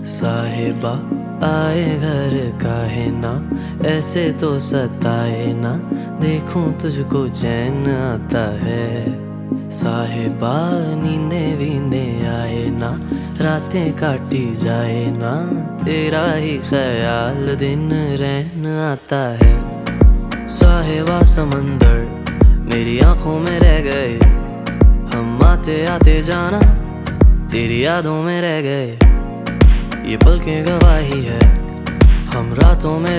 साहिबा आए घर काहे ना, ऐसे तो सताए ना, देखूं तुझको चैन आता है। साहिबा नींदे वींदे आए ना, रातें काटी जाए ना, तेरा ही ख्याल दिन रहन आता है। साहिबा समंदर मेरी आंखों में रह गए, हम आते आते जाना तेरी यादों में रह गए। ये पल की गवाही है, हम रातों में